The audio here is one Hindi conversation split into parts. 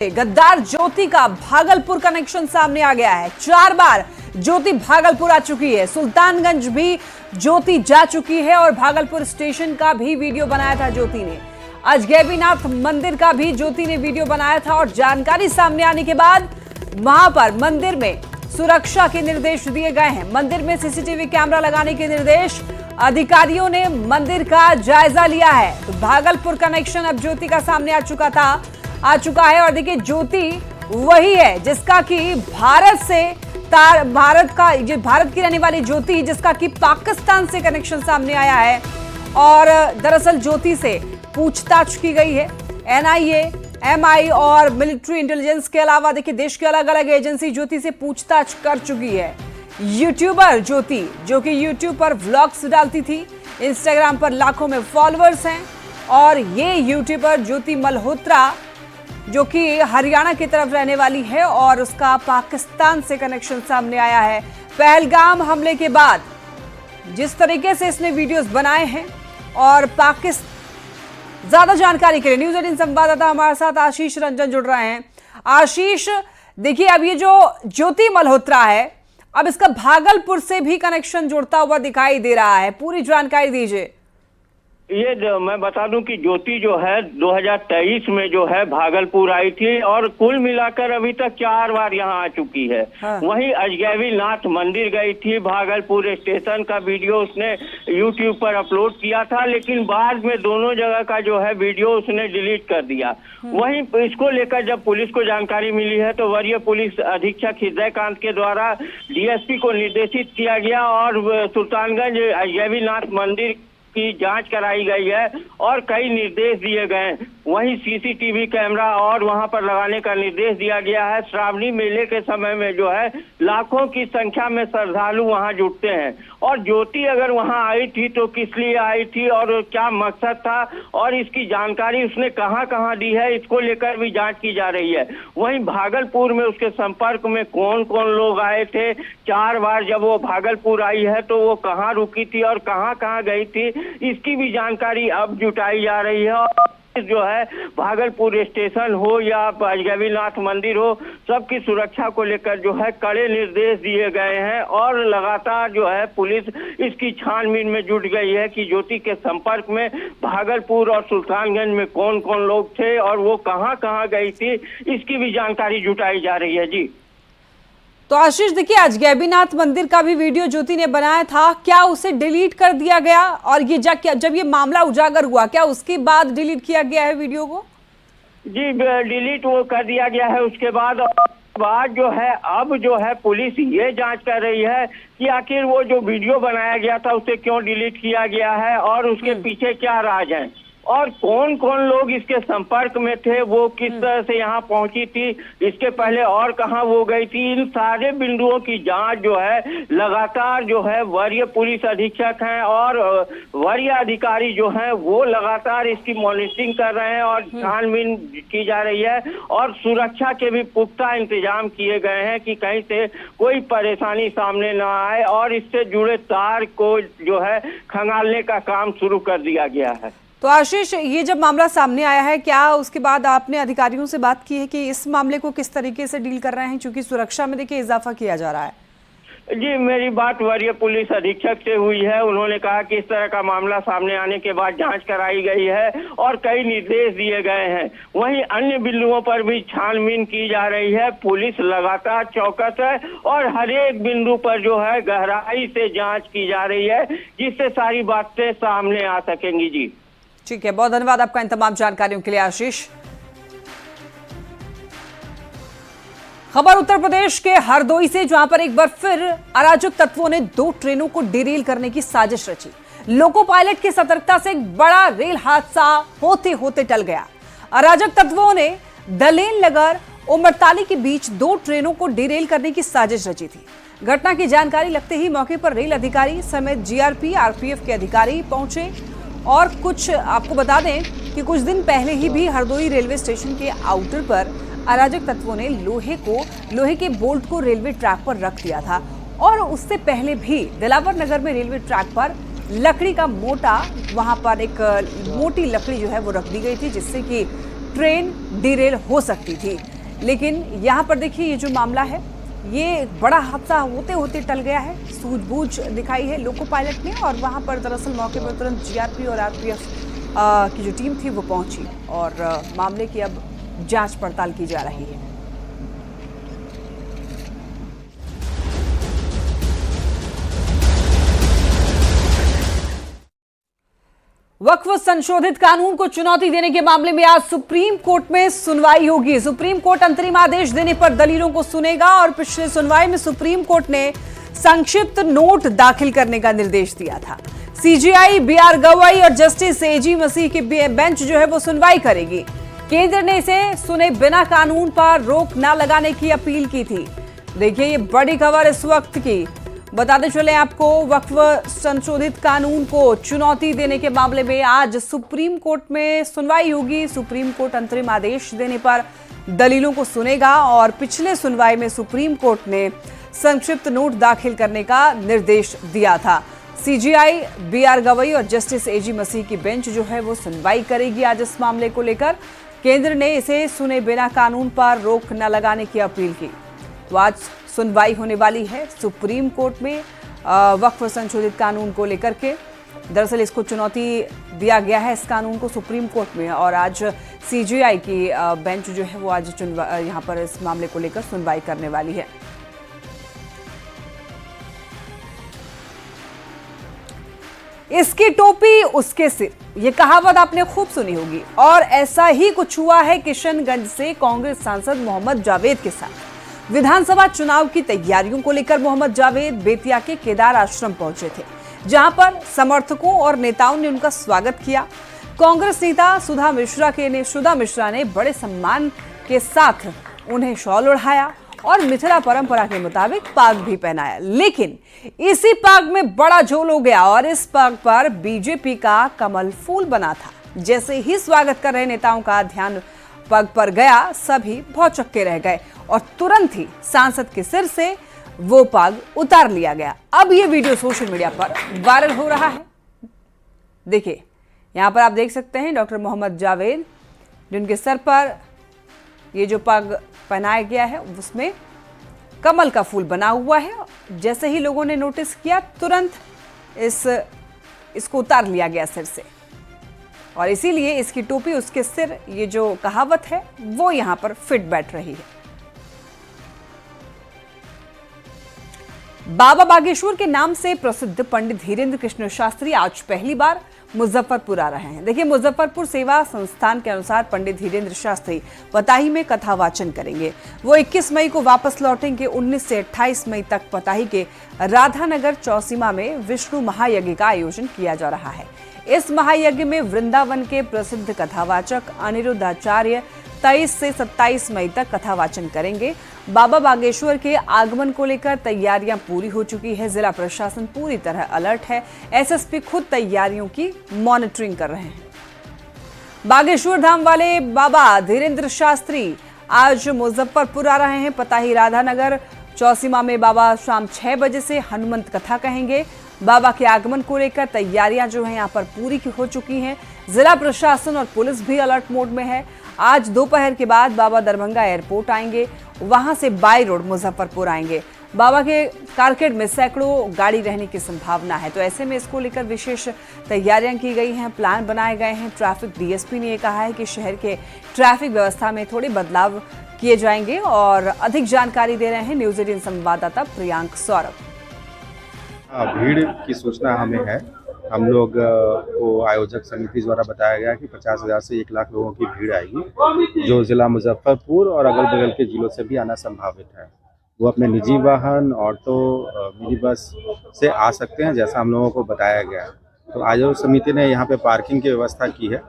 गद्दार ज्योति का भागलपुर कनेक्शन सामने आ गया है। 4 बार ज्योति भागलपुर आ चुकी है। सुल्तानगंज भी ज्योति जा चुकी है और भागलपुर स्टेशन का भी वीडियो बनाया था ज्योति ने। अजगैबीनाथ मंदिर का भी ज्योति ने वीडियो बनाया था और जानकारी सामने आने के बाद वहां पर मंदिर में सुरक्षा के निर्देश दिए गए हैं। मंदिर में सीसीटीवी कैमरा लगाने के निर्देश, अधिकारियों ने मंदिर का जायजा लिया है। तो भागलपुर कनेक्शन अब ज्योति का सामने आ चुका है और देखिए ज्योति वही है जिसका कि भारत की रहने वाली ज्योति जिसका कि पाकिस्तान से कनेक्शन सामने आया है। और दरअसल ज्योति से पूछताछ की गई है। एनआईए, एमआई और मिलिट्री इंटेलिजेंस के अलावा देखिए देश की अलग अलग एजेंसी ज्योति से पूछताछ कर चुकी है। यूट्यूबर ज्योति जो कि यूट्यूब पर व्लॉग्स डालती थी, इंस्टाग्राम पर लाखों में फॉलोअर्स हैं और ये यूट्यूबर ज्योति मल्होत्रा जो कि हरियाणा की तरफ रहने वाली है और उसका पाकिस्तान से कनेक्शन सामने आया है। पहलगाम हमले के बाद जिस तरीके से इसने वीडियोस बनाए हैं और ज्यादा जानकारी के लिए न्यूज़ 18 संवाददाता हमारे साथ आशीष रंजन जुड़ रहे हैं। आशीष, देखिए अब ये जो ज्योति मल्होत्रा है अब इसका भागलपुर से भी कनेक्शन जुड़ता हुआ दिखाई दे रहा है, पूरी जानकारी दीजिए। ये मैं बता दूं कि ज्योति जो है 2023 में जो है भागलपुर आई थी और कुल मिलाकर अभी तक 4 बार यहाँ आ चुकी है। हाँ। वहीं अजगैबीनाथ मंदिर गई थी। भागलपुर स्टेशन का वीडियो उसने यूट्यूब पर अपलोड किया था, लेकिन बाद में दोनों जगह का जो है वीडियो उसने डिलीट कर दिया। वहीं इसको लेकर जब पुलिस को जानकारी मिली है तो वरीय पुलिस अधीक्षक हृदयकांत के द्वारा डीएसपी को निर्देशित किया गया और सुल्तानगंज अजगैबीनाथ मंदिर की जांच कराई गई है और कई निर्देश दिए गए। वहीं सीसीटीवी कैमरा और वहां पर लगाने का निर्देश दिया गया है। श्रावणी मेले के समय में जो है लाखों की संख्या में श्रद्धालु वहां जुटते हैं और ज्योति अगर वहां आई थी तो किस लिए आई थी और क्या मकसद था और इसकी जानकारी उसने कहां कहां दी है, इसको लेकर भी जांच की जा रही है। वहीं भागलपुर में उसके संपर्क में कौन कौन लोग आए थे, 4 बार जब वो भागलपुर आई है तो वो कहाँ रुकी थी और कहाँ कहाँ गई थी, इसकी भी जानकारी अब जुटाई जा रही है। और जो है भागलपुर स्टेशन हो या अजगैबीनाथ मंदिर हो, सबकी सुरक्षा को लेकर जो है कड़े निर्देश दिए गए हैं और लगातार जो है पुलिस इसकी छानबीन में जुट गई है कि ज्योति के संपर्क में भागलपुर और सुल्तानगंज में कौन कौन लोग थे और वो कहां कहां गई थी, इसकी भी जानकारी जुटाई जा रही है। जी तो आशीष, देखिए अजगैबीनाथ मंदिर का भी वीडियो ज्योति ने बनाया था, क्या उसे डिलीट कर दिया गया और ये जब ये मामला उजागर हुआ क्या उसके बाद डिलीट किया गया है वीडियो को? जी डिलीट वो कर दिया गया है उसके बाद जो है अब जो है पुलिस ये जांच कर रही है कि आखिर वो जो वीडियो बनाया गया था उसे क्यों डिलीट किया गया है और उसके पीछे क्या राज है और कौन कौन लोग इसके संपर्क में थे, वो किस तरह से यहाँ पहुंची थी, इसके पहले और कहाँ वो गई थी। इन सारे बिंदुओं की जांच जो है लगातार जो है वरीय पुलिस अधीक्षक हैं और वरीय अधिकारी जो हैं वो लगातार इसकी मॉनिटरिंग कर रहे हैं और छानबीन की जा रही है और सुरक्षा के भी पुख्ता इंतजाम किए गए हैं कि कहीं से कोई परेशानी सामने न आए और इससे जुड़े तार को जो है खंगालने का काम शुरू कर दिया गया है। तो आशीष, ये जब मामला सामने आया है क्या उसके बाद आपने अधिकारियों से बात की है कि इस मामले को किस तरीके से डील कर रहे हैं, क्योंकि सुरक्षा में देखिए इजाफा किया जा रहा है? जी मेरी बात वरीय पुलिस अधीक्षक से हुई है। उन्होंने कहा कि इस तरह का मामला सामने आने के बाद जांच कराई गई है और कई निर्देश दिए गए हैं। वहीं अन्य बिंदुओं पर भी छानबीन की जा रही है। पुलिस लगातार चौकस है और हर एक बिंदु पर जो है गहराई से जांच की जा रही है जिससे सारी बातें सामने आ सकेंगी। जी ठीक है, बहुत धन्यवाद आपका इन तमाम जानकारियों के लिए आशीष। खबर उत्तर प्रदेश के हरदोई से, जहां पर एक बार फिर अराजक तत्वों ने 2 ट्रेनों को डिरेल करने की साजिश रची। लोको पायलट की सतर्कता से एक बड़ा रेल हादसा होते होते टल गया। अराजक तत्वों ने दलेन नगर उमरताली के बीच 2 ट्रेनों को डिरेल करने की साजिश रची थी। घटना की जानकारी लगते ही मौके पर रेल अधिकारी समेत जीआरपी, आरपीएफ के अधिकारी पहुंचे और कुछ आपको बता दें कि कुछ दिन पहले ही भी हरदोई रेलवे स्टेशन के आउटर पर अराजक तत्वों ने लोहे के बोल्ट को रेलवे ट्रैक पर रख दिया था और उससे पहले भी दिलावर नगर में रेलवे ट्रैक पर लकड़ी का वहां पर एक मोटी लकड़ी जो है वो रख दी गई थी, जिससे कि ट्रेन डिरेल हो सकती थी। लेकिन यहाँ पर देखिए ये जो मामला है ये बड़ा हादसा होते होते टल गया है। सूझबूझ दिखाई है लोको पायलट ने और वहाँ पर दरअसल मौके पर तुरंत जीआरपी और आरपीएफ की जो टीम थी वो पहुंची और मामले की अब जांच पड़ताल की जा रही है। वक्फ संशोधित कानून को चुनौती देने के मामले में आज सुप्रीम कोर्ट में सुनवाई होगी। सुप्रीम कोर्ट अंतरिम आदेश देने पर दलीलों को सुनेगा और पिछले सुनवाई में सुप्रीम कोर्ट ने संक्षिप्त नोट दाखिल करने का निर्देश दिया था। सीजेआई बीआर गवई और जस्टिस एजी मसीह की बेंच जो है वो सुनवाई करेगी। केंद्र ने इसे सुने बिना कानून पर रोक न लगाने की अपील की थी। देखिए ये बड़ी खबर इस वक्त की, बताते चले आपको, वक्फ संशोधित कानून को चुनौती देने के मामले में आज सुप्रीम कोर्ट में सुनवाई होगी। सुप्रीम कोर्ट अंतरिम आदेश देने पर दलीलों को सुनेगा और पिछले सुनवाई में सुप्रीम कोर्ट ने संक्षिप्त नोट दाखिल करने का निर्देश दिया था। सीजेआई बीआर गवई और जस्टिस एजी मसीह की बेंच जो है वो सुनवाई करेगी आज इस मामले को लेकर। केंद्र ने इसे सुने बिना कानून पर रोक न लगाने की अपील की। तो आज सुनवाई होने वाली है सुप्रीम कोर्ट में वक्फ संशोधित कानून को लेकर के। दरअसल इसको चुनौती दिया गया है इस कानून को सुप्रीम कोर्ट में और आज सीजेआई की बेंच जो है वो आज यहाँ पर इस मामले को लेकर सुनवाई करने वाली है। इसकी टोपी उसके सिर, ये कहावत आपने खूब सुनी होगी और ऐसा ही कुछ हुआ है किशनगंज से कांग्रेस सांसद मोहम्मद जावेद के साथ। विधानसभा चुनाव की तैयारियों को लेकर मोहम्मद जावेद बेतिया के केदार आश्रम पहुंचे थे, जहां पर समर्थकों और नेताओं ने उनका स्वागत किया। कांग्रेस नेता सुधा मिश्रा ने बड़े सम्मान के साथ उन्हें शॉल ओढ़ाया और मिथिला परंपरा के मुताबिक पाग भी पहनाया। लेकिन इसी पाग में बड़ा झोल हो गया और इस पाग पर बीजेपी का कमल फूल बना था। जैसे ही स्वागत कर रहे नेताओं का ध्यान पग पर गया, सभी भौचक्के रह गए और तुरंत ही सांसद के सिर से वो पग उतार लिया गया। अब ये वीडियो सोशल मीडिया पर वायरल हो रहा है। देखिए यहां पर आप देख सकते हैं डॉक्टर मोहम्मद जावेद, जिनके सर पर ये जो पग पहनाया गया है उसमें कमल का फूल बना हुआ है। जैसे ही लोगों ने नोटिस किया तुरंत इसको उतार लिया गया सिर से और इसीलिए इसकी टोपी उसके सिर, ये जो कहावत है वो यहां पर फिट बैठ रही है। बाबा बागेश्वर के नाम से प्रसिद्ध पंडित धीरेन्द्र कृष्ण शास्त्री आज पहली बार मुजफ्फरपुर आ रहे हैं। देखिए मुजफ्फरपुर सेवा संस्थान के अनुसार पंडित धीरेन्द्र शास्त्री पताही में कथा वाचन करेंगे। वो 21 मई को वापस लौटेंगे। 19 से 28 मई तक पताही के राधानगर चौसीमा में विष्णु महायज्ञ का आयोजन किया जा रहा है। इस महायज्ञ में वृंदावन के प्रसिद्ध कथावाचक अनिरुद्धाचार्य 23 से 27 मई तक कथा वाचन करेंगे। बाबा बागेश्वर के आगमन को लेकर तैयारियां पूरी हो चुकी है। जिला प्रशासन पूरी तरह अलर्ट है। एसएसपी खुद तैयारियों की मॉनिटरिंग कर रहे हैं। बागेश्वर धाम वाले बाबा धीरेन्द्र शास्त्री आज मुजफ्फरपुर आ रहे हैं। पताही राधानगर चौसीमा में बाबा शाम 6 बजे से हनुमंत कथा कहेंगे। बाबा के आगमन को लेकर तैयारियां जो है यहाँ पर पूरी हो चुकी हैं। जिला प्रशासन और पुलिस भी अलर्ट मोड में है। आज दोपहर के बाद बाबा दरभंगा एयरपोर्ट आएंगे, वहां से बाई रोड मुजफ्फरपुर आएंगे। बाबा के कारकेड में सैकड़ों गाड़ी रहने की संभावना है, तो ऐसे में इसको लेकर विशेष तैयारियां की गई हैं, प्लान बनाए गए हैं। ट्रैफिक डीएसपी ने यह कहा है कि शहर के ट्रैफिक व्यवस्था में थोड़े बदलाव किए जाएंगे और अधिक जानकारी दे रहे हैं न्यूज 18 संवाददाता प्रियांक सौरभ। भीड़ की सूचना हमें है। हम लोग को आयोजक समिति द्वारा बताया गया कि 50,000 से 1 लाख लोगों की भीड़ आएगी, जो जिला मुजफ्फरपुर और अगल बगल के जिलों से भी आना संभावित है। वो अपने निजी वाहन, ऑटो, मिनी बस से आ सकते हैं, जैसा हम लोगों को बताया गया है। तो आयोजक समिति ने यहाँ पे पार्किंग की व्यवस्था की है।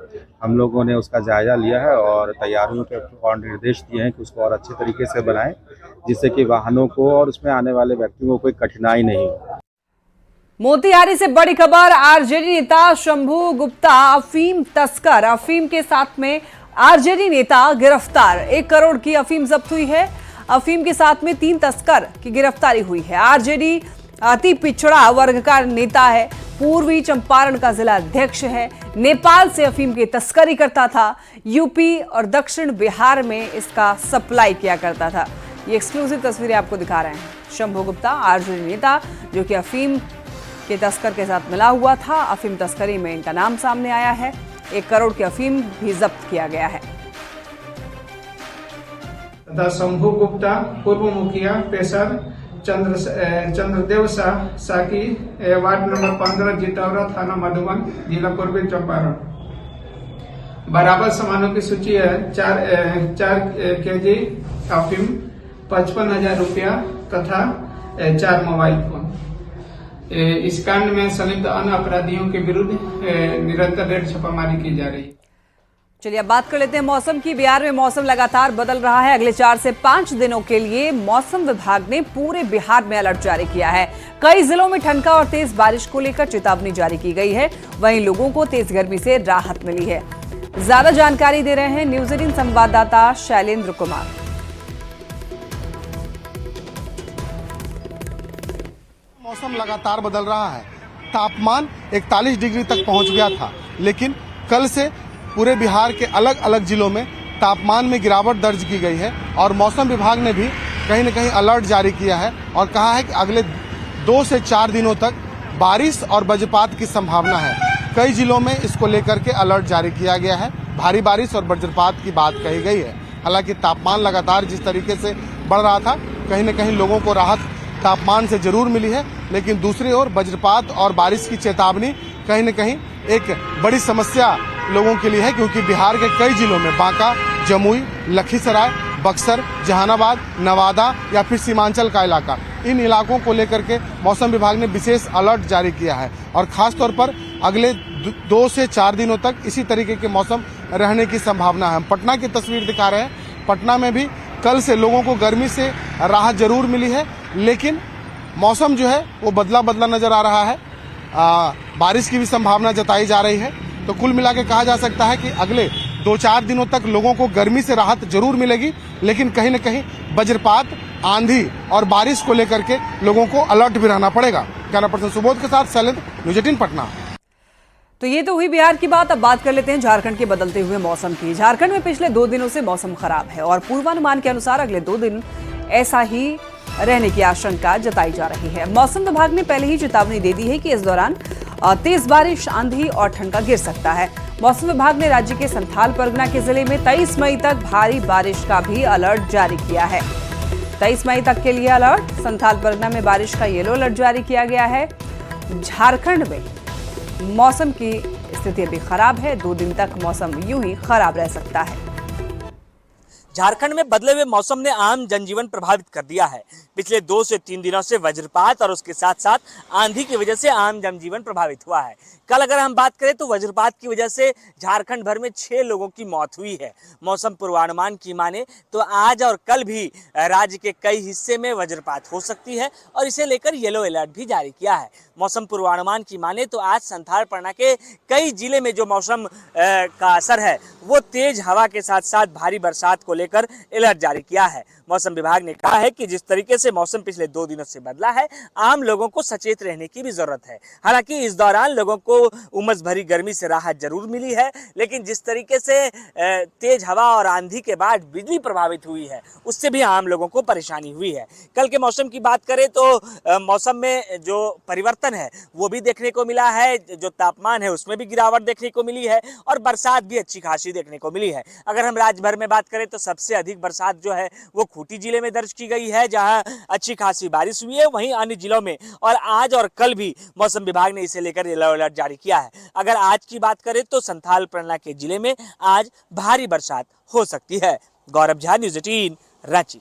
हम लोगों ने उसका जायजा लिया है और तैयारियों के और निर्देश दिए हैं कि उसको और अच्छे तरीके से बनाएं, जिससे कि वाहनों को और उसमें आने वाले व्यक्तियों को कोई कठिनाई नहीं हो। मोतिहारी से बड़ी खबर, आरजेडी नेता शंभू गुप्ता अफीम तस्कर, अफीम के साथ में आरजेडी नेता गिरफ्तार। 1 करोड़ की अफीम जब्त हुई है। अफीम के साथ में 3 तस्कर की गिरफ्तारी हुई है। आरजेडी अति पिछड़ा वर्ग का नेता है, पूर्वी चंपारण का जिला अध्यक्ष है। नेपाल से अफीम की तस्करी करता था, यूपी और दक्षिण बिहार में इसका सप्लाई किया करता था। ये एक्सक्लूसिव तस्वीरें आपको दिखा रहे हैं। शंभू गुप्ता आरजेडी नेता जो कि अफीम के तस्कर के साथ मिला हुआ था, अफीम तस्करी में इनका नाम सामने आया है। 1 करोड़ की अफीम भी जब्त किया गया है। तथा शंभू गुप्ता पूर्व मुखिया पेशर चंद्रदेव साकी वार्ड नंबर 15 जितौरा थाना मधुबन जिला पूर्वी चंपारण। बराबर सामानों की सूची है 4 केजी अफीम, 55,000 रुपया तथा 4 मोबाइल फोन। इस कांड में संलिप्त अन्य अपराधियों के विरुद्ध निरंतर रेड छापामारी की जा रही है। चलिए अब बात कर लेते हैं मौसम की। बिहार में मौसम लगातार बदल रहा है। अगले 4 से 5 दिनों के लिए मौसम विभाग ने पूरे बिहार में अलर्ट जारी किया है। कई जिलों में ठनका और तेज बारिश को लेकर चेतावनी जारी की गई है। वहीं लोगों को तेज गर्मी से राहत मिली है। ज्यादा जानकारी दे रहे हैं न्यूज 18 संवाददाता शैलेंद्र कुमार। मौसम लगातार बदल रहा है। तापमान 41 डिग्री तक पहुंच गया था, लेकिन कल से पूरे बिहार के अलग अलग जिलों में तापमान में गिरावट दर्ज की गई है और मौसम विभाग ने भी कहीं न कहीं अलर्ट जारी किया है और कहा है कि अगले 2 से 4 दिनों तक बारिश और वज्रपात की संभावना है। कई जिलों में इसको लेकर के अलर्ट जारी किया गया है। भारी बारिश और वज्रपात की बात कही गई है। हालांकि तापमान लगातार जिस तरीके से बढ़ रहा था, कहीं न कहीं लोगों को राहत तापमान से जरूर मिली है, लेकिन दूसरी ओर वज्रपात और बारिश की चेतावनी कहीं न कहीं एक बड़ी समस्या लोगों के लिए है, क्योंकि बिहार के कई जिलों में बांका, जमुई, लखीसराय, बक्सर, जहानाबाद, नवादा या फिर सीमांचल का इलाका, इन इलाकों को लेकर के मौसम विभाग ने विशेष अलर्ट जारी किया है और खास तौर पर अगले 2 से 4 दिनों तक इसी तरीके के मौसम रहने की संभावना है। हम पटना की तस्वीर दिखा रहे हैं। पटना में भी कल से लोगों को गर्मी से राहत जरूर मिली है, लेकिन मौसम जो है वो बदला बदला नजर आ रहा है। बारिश की भी संभावना जताई जा रही है। तो कुल मिला के कहा जा सकता है कि अगले 2-4 दिनों तक लोगों को गर्मी से राहत जरूर मिलेगी, लेकिन कहीं न कहीं वज्रपात, आंधी और बारिश को लेकर के लोगों को अलर्ट भी रहना पड़ेगा। कैमरा पर्सन सुबोध के साथ शैलेंद्र, न्यूज 18 पटना। तो ये तो हुई बिहार की बात। अब बात कर लेते हैं झारखंड के बदलते हुए मौसम की। झारखंड में पिछले 2 दिनों से मौसम खराब है और पूर्वानुमान के अनुसार अगले 2 दिन ऐसा ही रहने की आशंका जताई जा रही है। मौसम विभाग ने पहले ही चेतावनी दे दी है कि इस दौरान तेज बारिश, आंधी और ठनका गिर सकता है। मौसम विभाग ने राज्य के संथाल परगना के जिले में 23 मई तक भारी बारिश का भी अलर्ट जारी किया है। 23 मई तक के लिए अलर्ट। संथाल परगना में बारिश का येलो अलर्ट जारी किया गया है। झारखंड में मौसम की स्थिति अभी खराब है। 2 दिन तक मौसम यूं ही खराब रह सकता है। झारखंड में बदले हुए मौसम ने आम जनजीवन प्रभावित कर दिया है। पिछले 2 से 3 दिनों से वज्रपात और उसके साथ साथ आंधी की वजह से आम जनजीवन प्रभावित हुआ है। कल अगर हम बात करें तो वज्रपात की वजह से झारखंड भर में 6 लोगों की मौत हुई है। मौसम पूर्वानुमान की माने तो आज और कल भी राज्य के कई हिस्से में वज्रपात हो सकती है और इसे लेकर येलो अलर्ट भी जारी किया है। मौसम पूर्वानुमान की माने तो आज संथाल परगना के कई जिले में जो मौसम का असर है वो तेज हवा के साथ साथ भारी बरसात को लेकर अलर्ट जारी किया है। मौसम विभाग ने कहा है कि जिस तरीके से मौसम पिछले 2 दिनों से बदला है, आम लोगों को सचेत रहने की भी जरूरत है। हालांकि इस दौरान लोगों को उमस भरी गर्मी से राहत जरूर मिली है, लेकिन जिस तरीके से तेज हवा और आंधी के बाद बिजली प्रभावित हुई है, उससे भी आम लोगों को परेशानी हुई है। कल के मौसम की बात करें तो मौसम में जो परिवर्तन है वो भी देखने को मिला है। जो तापमान है उसमें भी गिरावट देखने को मिली है और बरसात भी अच्छी खासी देखने को मिली है। अगर हम राज्य भर में बात करें तो सबसे अधिक बरसात जो है वो खूंटी जिले में दर्ज की गई है, जहां अच्छी खासी बारिश हुई है। वहीं अन्य जिलों में और आज और कल भी मौसम विभाग ने इसे लेकर येलो अलर्ट जारी किया है। अगर आज की बात करें तो संथाल परगना के जिले में आज भारी बरसात हो सकती है। गौरव झा, न्यूज 18, रांची।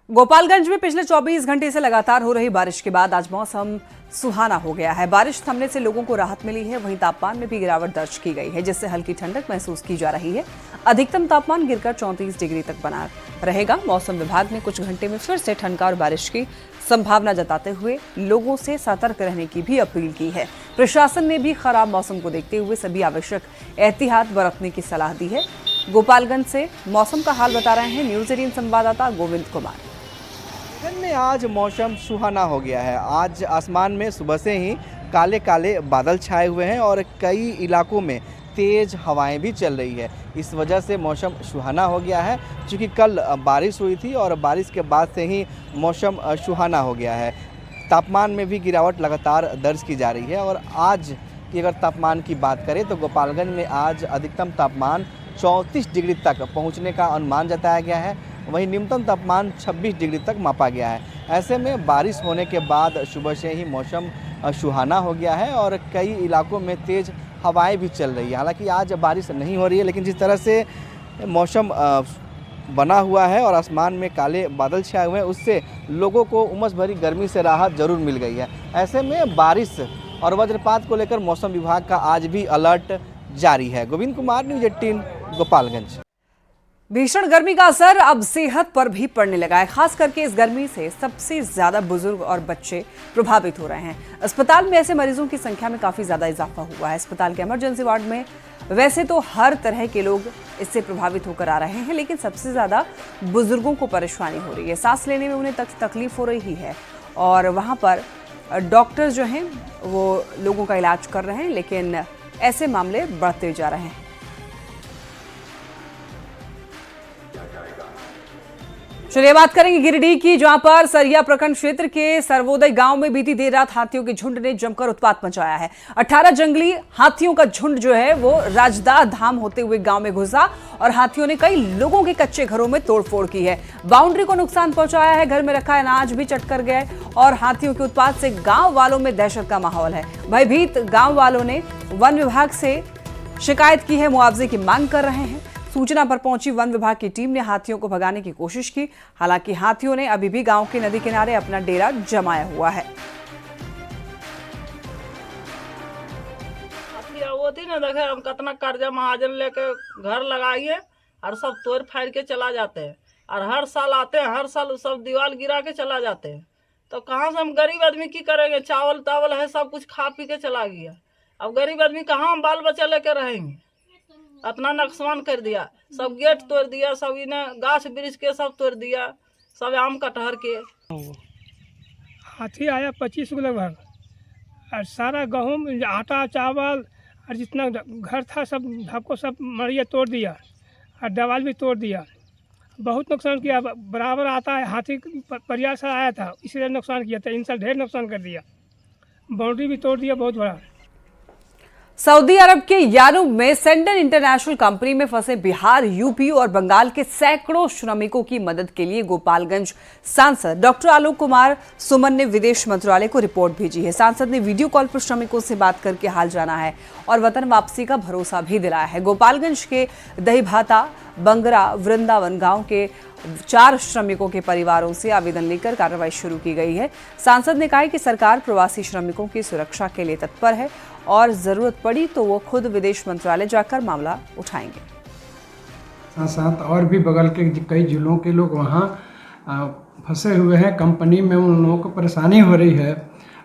गोपालगंज में पिछले 24 घंटे से लगातार हो रही बारिश के बाद आज मौसम सुहाना हो गया है। बारिश थमने से लोगों को राहत मिली है। वहीं तापमान में भी गिरावट दर्ज की गई है, जिससे हल्की ठंडक महसूस की जा रही है। अधिकतम तापमान गिरकर 34 डिग्री तक बना रहेगा। मौसम विभाग ने कुछ घंटे में फिर से ठनका और बारिश की संभावना जताते हुए लोगों से सतर्क रहने की भी अपील की है। प्रशासन ने भी खराब मौसम को देखते हुए सभी आवश्यक एहतियात बरतने की सलाह दी है। गोपालगंज से मौसम का हाल बता रहे हैं न्यूज 18 संवाददाता गोविंद कुमार। में आज मौसम सुहाना हो गया है। आज आसमान में सुबह से ही काले काले बादल छाए हुए हैं और कई इलाकों में तेज़ हवाएं भी चल रही है। इस वजह से मौसम सुहाना हो गया है। क्योंकि कल बारिश हुई थी और बारिश के बाद से ही मौसम सुहाना हो गया है। तापमान में भी गिरावट लगातार दर्ज की जा रही है और आज की अगर तापमान की बात करें तो गोपालगंज में आज अधिकतम तापमान 34 डिग्री तक पहुंचने का अनुमान जताया गया है। वहीं न्यूनतम तापमान 26 डिग्री तक मापा गया है। ऐसे में बारिश होने के बाद सुबह से ही मौसम सुहाना हो गया है और कई इलाकों में तेज़ हवाएं भी चल रही है। हालांकि आज बारिश नहीं हो रही है, लेकिन जिस तरह से मौसम बना हुआ है और आसमान में काले बादल छाए हुए हैं, उससे लोगों को उमस भरी गर्मी से राहत जरूर मिल गई है। ऐसे में बारिश और वज्रपात को लेकर मौसम विभाग का आज भी अलर्ट जारी है। गोविंद कुमार, न्यूज़ 18, गोपालगंज। भीषण गर्मी का असर अब सेहत पर भी पड़ने लगा है। खास करके इस गर्मी से सबसे ज्यादा बुजुर्ग और बच्चे प्रभावित हो रहे हैं। अस्पताल में ऐसे मरीजों की संख्या में काफी ज्यादा इजाफा हुआ है। अस्पताल के इमरजेंसी वार्ड में वैसे तो हर तरह के लोग इससे प्रभावित होकर आ रहे हैं, लेकिन सबसे ज्यादा बुजुर्गों को परेशानी हो रही है। सांस लेने में उन्हें तकलीफ हो रही है और वहां पर डॉक्टर जो हैं वो लोगों का इलाज कर रहे हैं, लेकिन ऐसे मामले बढ़ते जा रहे हैं। चलिए बात करेंगे गिरिडीह की, जहां पर सरिया प्रखंड क्षेत्र के सर्वोदय गांव में बीती देर रात हाथियों के झुंड ने जमकर उत्पात मचाया है। 18 जंगली हाथियों का झुंड जो है वो राजदार धाम होते हुए गांव में घुसा और हाथियों ने कई लोगों के कच्चे घरों में तोड़फोड़ की है। बाउंड्री को नुकसान पहुंचाया है, घर में रखा अनाज भी चट कर गए और हाथियों के उत्पात से गाँव वालों में दहशत का माहौल है। भयभीत गाँव वालों ने वन विभाग से शिकायत की है, मुआवजे की मांग कर रहे हैं। सूचना पर पहुंची वन विभाग की टीम ने हाथियों को भगाने की कोशिश की। हालांकि हाथियों ने अभी भी गांव के नदी किनारे अपना डेरा जमाया हुआ है। वो थी ना, देखे हम कितना कर्जा महाजन लेके घर लगाइए और सब तोड़ फाड़ के चला जाते हैं और हर साल आते हैं, हर साल सब दीवार गिरा के चला जाते हैं। तो कहाँ से हम गरीब आदमी की करेंगे? चावल तावल है, सब कुछ खा पी के चला गया। अब गरीब आदमी कहाँ हम बाल बच्चा लेके रहेंगे? इतना नुकसान कर दिया, सब गेट तोड़ दिया, सब इन्हें गाछ वृक्ष के सब तोड़ दिया, सब आम कटहर के। हाथी आया 25 को लगभग और सारा गेहूँ, आटा, चावल और जितना घर था सब सबको सब मरिया तोड़ दिया और दीवार भी तोड़ दिया। बहुत नुकसान किया। बराबर आता है हाथी, परिवार से आया था, इसलिए नुकसान किया था। इन साल ढेर नुकसान कर दिया, बाउंड्री भी तोड़ दिया बहुत बड़ा। सऊदी अरब के यानुब में सेंडन इंटरनेशनल कंपनी में फंसे बिहार, यूपी और बंगाल के सैकड़ों श्रमिकों की मदद के लिए गोपालगंज सांसद डॉक्टर आलोक कुमार सुमन ने विदेश मंत्रालय को रिपोर्ट भेजी है। सांसद ने वीडियो कॉल पर श्रमिकों से बात करके हाल जाना है और वतन वापसी का भरोसा भी दिलाया है। गोपालगंज के दहीभाता, बंगरा, वृंदावन गांव के 4 श्रमिकों के परिवारों से आवेदन लेकर कार्रवाई शुरू की गई है। सांसद ने कहा कि सरकार प्रवासी श्रमिकों की सुरक्षा के लिए तत्पर है और जरूरत पड़ी तो वो खुद विदेश मंत्रालय जाकर मामला उठाएंगे। साथ साथ और भी बगल के कई जिलों के लोग वहाँ फंसे हुए हैं। कंपनी में उन लोगों को परेशानी हो रही है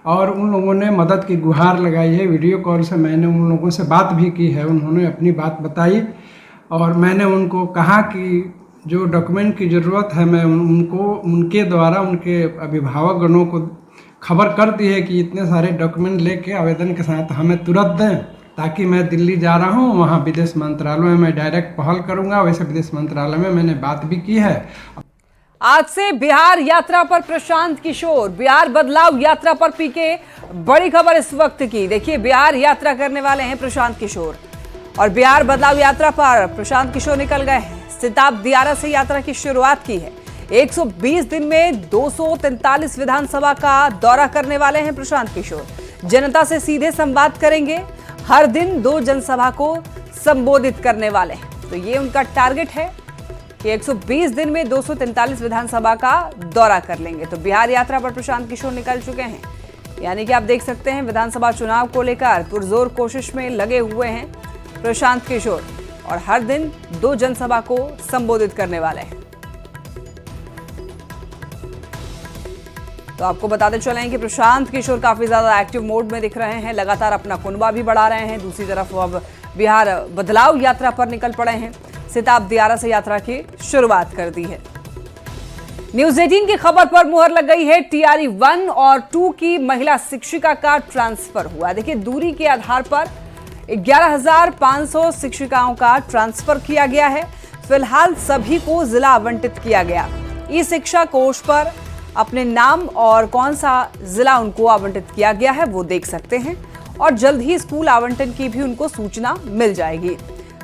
और उन लोगों ने मदद की गुहार लगाई है। वीडियो कॉल से मैंने उन लोगों से बात भी की है, उन्होंने अपनी बात बताई और मैंने उनको कहा कि जो डॉक्यूमेंट की ज़रूरत है मैं उनको उनके द्वारा उनके अभिभावकगणों को खबर कर दी है कि इतने सारे डॉक्यूमेंट लेके आवेदन के साथ हमें तुरंत दें, ताकि मैं दिल्ली जा रहा हूँ, वहाँ विदेश मंत्रालय में मैं डायरेक्ट पहल करूँगा। वैसे विदेश मंत्रालय में मैंने बात भी की है। आज से बिहार यात्रा पर प्रशांत किशोर, बिहार बदलाव यात्रा पर पीके बड़ी खबर इस वक्त की। देखिए, बिहार यात्रा करने वाले हैं प्रशांत किशोर और बिहार बदलाव यात्रा पर प्रशांत किशोर निकल गए हैं। सिताब दियारा से यात्रा की शुरुआत की है। 120 दिन में 243 विधानसभा का दौरा करने वाले हैं प्रशांत किशोर। जनता से सीधे संवाद करेंगे, हर दिन 2 जनसभा को संबोधित करने वाले हैं। तो ये उनका टारगेट है कि 120 दिन में 243 विधानसभा का दौरा कर लेंगे। तो बिहार यात्रा पर प्रशांत किशोर निकल चुके हैं। यानी कि आप देख सकते हैं विधानसभा चुनाव को लेकर पुरजोर कोशिश में लगे हुए हैं प्रशांत किशोर और हर दिन 2 जनसभा को संबोधित करने वाले हैं। तो आपको बताते चलें कि प्रशांत किशोर काफी ज्यादा एक्टिव मोड में दिख रहे हैं, लगातार अपना कुनबा भी बढ़ा रहे हैं। दूसरी तरफ वो अब बिहार बदलाव यात्रा पर निकल पड़े हैं। सिताब दियारा से यात्रा की शुरुआत कर दी है। न्यूज 18 की खबर पर मुहर लग गई है। टीआरई 1 और 2 की महिला शिक्षिका का ट्रांसफर हुआ। देखिए, दूरी के आधार पर 11,500 शिक्षिकाओं का ट्रांसफर किया गया है। फिलहाल सभी को जिला आवंटित किया गया। ई शिक्षा कोष पर अपने नाम और कौन सा जिला उनको आवंटित किया गया है वो देख सकते हैं और जल्द ही स्कूल आवंटन की भी उनको सूचना मिल जाएगी।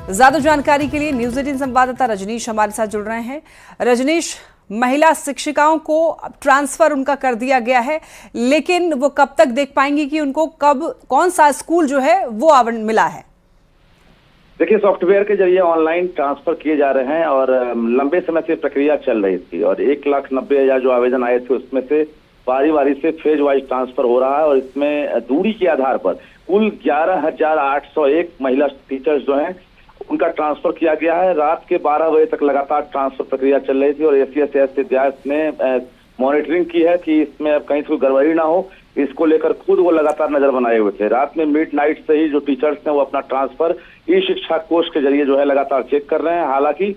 ज्यादा जानकारी के लिए न्यूज 18 संवाददाता रजनीश हमारे साथ जुड़ रहे हैं। रजनीश, महिला शिक्षिकाओं को ट्रांसफर उनका कर दिया गया है, लेकिन वो कब तक देख पाएंगी कि उनको कब कौन सा स्कूल जो है वो मिला है? देखिए, सॉफ्टवेयर के जरिए ऑनलाइन ट्रांसफर किए जा रहे हैं और लंबे समय से प्रक्रिया चल रही थी और 1,90,000 जो आवेदन आए थे उसमें से बारी बारी से फेज वाइज ट्रांसफर हो रहा है और इसमें दूरी के आधार पर कुल 11,801 महिला टीचर्स जो हैं उनका ट्रांसफर किया गया है। रात के 12 बजे तक लगातार ट्रांसफर प्रक्रिया चल रही थी और ACS विद्यालय ने मॉनिटरिंग की है कि इसमें अब कहीं कोई गड़बड़ी ना हो, इसको लेकर खुद वो लगातार नजर बनाए हुए थे। रात में मिडनाइट से ही जो टीचर्स हैं वो अपना ट्रांसफर ई शिक्षा कोष के जरिए जो है लगातार चेक कर रहे हैं। हालांकि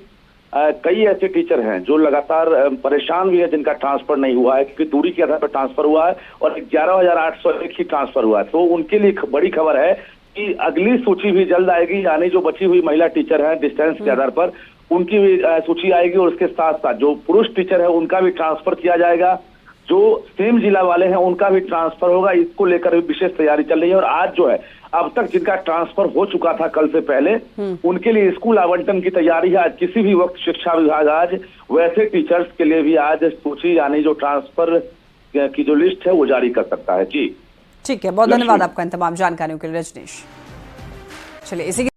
कई ऐसे टीचर हैं जो लगातार परेशान भी है जिनका ट्रांसफर नहीं हुआ है, क्योंकि दूरी के आधार पर ट्रांसफर हुआ है और 11,801 ही ट्रांसफर हुआ है। तो उनके लिए बड़ी खबर है कि अगली सूची भी जल्द आएगी, यानी जो बची हुई महिला टीचर है डिस्टेंस के आधार पर उनकी भी सूची आएगी और उसके साथ साथ जो पुरुष टीचर है उनका भी ट्रांसफर किया जाएगा। जो सेम जिला वाले हैं उनका भी ट्रांसफर होगा। इसको लेकर भी विशेष तैयारी चल रही है और आज जो है अब तक जिनका ट्रांसफर हो चुका था कल से पहले उनके लिए स्कूल आवंटन की तैयारी है। आज किसी भी वक्त शिक्षा विभाग आज वैसे टीचर्स के लिए भी आज सूची यानी जो ट्रांसफर की जो लिस्ट है वो जारी कर सकता है। जी ठीक है, बहुत धन्यवाद आपका इन तमाम जानकारियों के लिए रजनीश। चलिए इसी